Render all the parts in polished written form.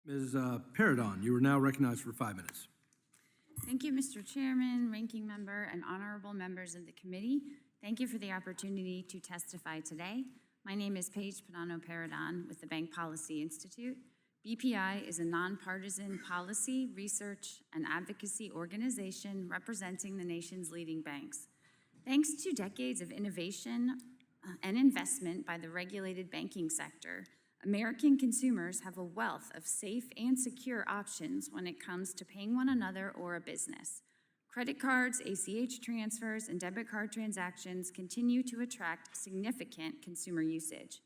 Ms. Paridon, you are now recognized for 5 minutes. Thank you, Mr. Chairman, Ranking Member, and honorable members of the committee. Thank you for the opportunity to testify today. My name is Paige Pidano Paridon with the Bank Policy Institute. BPI is a nonpartisan policy, research, and advocacy organization representing the nation's leading banks. Thanks to decades of innovation and investment by the regulated banking sector, American consumers have a wealth of safe and secure options when it comes to paying one another or a business. Credit cards, ACH transfers, and debit card transactions continue to attract significant consumer usage.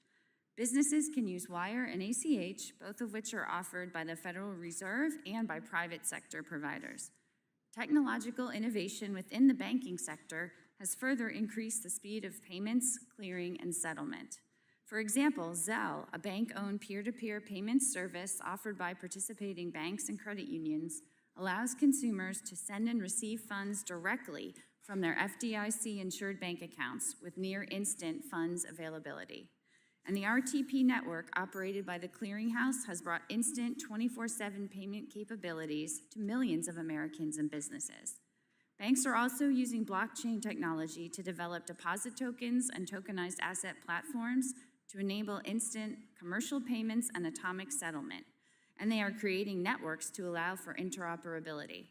Businesses can use wire and ACH, both of which are offered by the Federal Reserve and by private sector providers. Technological innovation within the banking sector has further increased the speed of payments, clearing, and settlement. For example, Zelle, a bank-owned peer-to-peer payment service offered by participating banks and credit unions, allows consumers to send and receive funds directly from their FDIC-insured bank accounts with near-instant funds availability. And the RTP network, operated by the Clearinghouse, has brought instant 24/7 payment capabilities to millions of Americans and businesses. Banks are also using blockchain technology to develop deposit tokens and tokenized asset platforms to enable instant commercial payments and atomic settlement, and they are creating networks to allow for interoperability.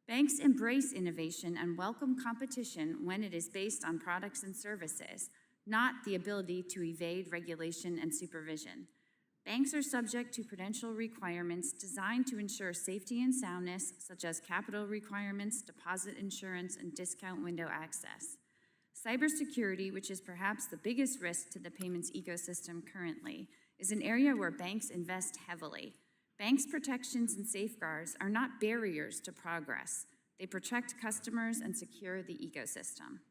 Banks embrace innovation and welcome competition when it is based on products and services, not the ability to evade regulation and supervision. Banks are subject to prudential requirements designed to ensure safety and soundness, such as capital requirements, deposit insurance, and discount window access. Cybersecurity, which is perhaps the biggest risk to the payments ecosystem currently, is an area where banks invest heavily. Banks' protections and safeguards are not barriers to progress. They protect customers and secure the ecosystem.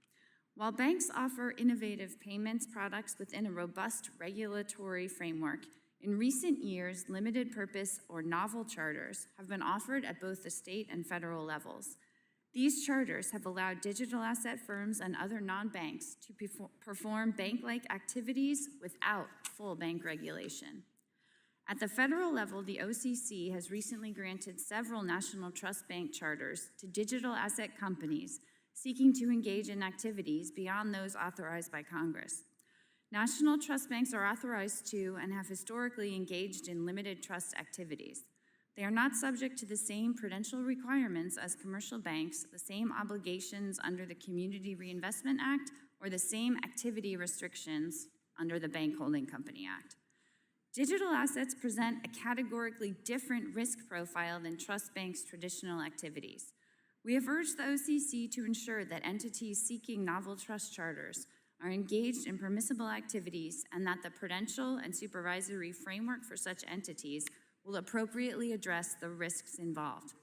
While banks offer innovative payments products within a robust regulatory framework, in recent years, limited purpose or novel charters have been offered at both the state and federal levels. These charters have allowed digital asset firms and other non-banks to perform bank-like activities without full bank regulation. At the federal level, the OCC has recently granted several national trust bank charters to digital asset companies seeking to engage in activities beyond those authorized by Congress. National trust banks are authorized to and have historically engaged in limited trust activities. They are not subject to the same prudential requirements as commercial banks, the same obligations under the Community Reinvestment Act, or the same activity restrictions under the Bank Holding Company Act. Digital assets present a categorically different risk profile than trust banks' traditional activities. We have urged the OCC to ensure that entities seeking novel trust charters are engaged in permissible activities and that the prudential and supervisory framework for such entities will appropriately address the risks involved.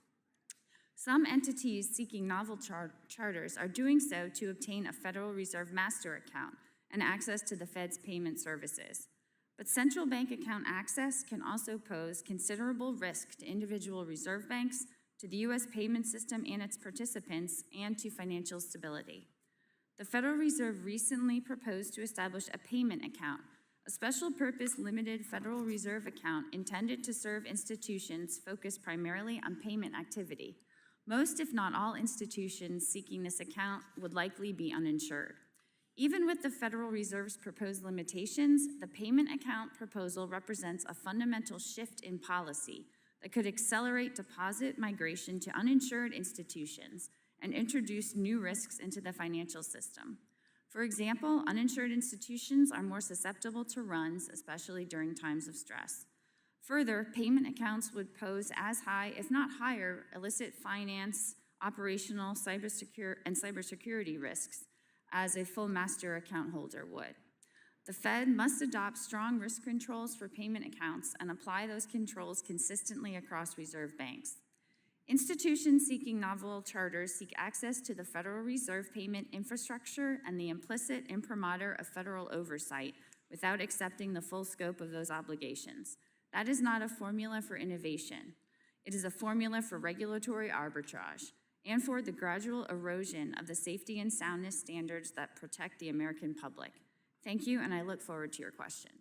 Some entities seeking novel charters are doing so to obtain a Federal Reserve master account and access to the Fed's payment services. But central bank account access can also pose considerable risk to individual reserve banks, to the U.S. payment system and its participants, and to financial stability. The Federal Reserve recently proposed to establish a payment account, a special purpose limited Federal Reserve account intended to serve institutions focused primarily on payment activity. Most, if not all, institutions seeking this account would likely be uninsured. Even with the Federal Reserve's proposed limitations, the payment account proposal represents a fundamental shift in policy that could accelerate deposit migration to uninsured institutions and introduce new risks into the financial system. For example, uninsured institutions are more susceptible to runs, especially during times of stress. Further, payment accounts would pose as high, if not higher, illicit finance, operational, cybersecurity risks as a full master account holder would. The Fed must adopt strong risk controls for payment accounts and apply those controls consistently across reserve banks. Institutions seeking novel charters seek access to the Federal Reserve payment infrastructure and the implicit imprimatur of federal oversight without accepting the full scope of those obligations. That is not a formula for innovation. It is a formula for regulatory arbitrage and for the gradual erosion of the safety and soundness standards that protect the American public. Thank you, and I look forward to your question.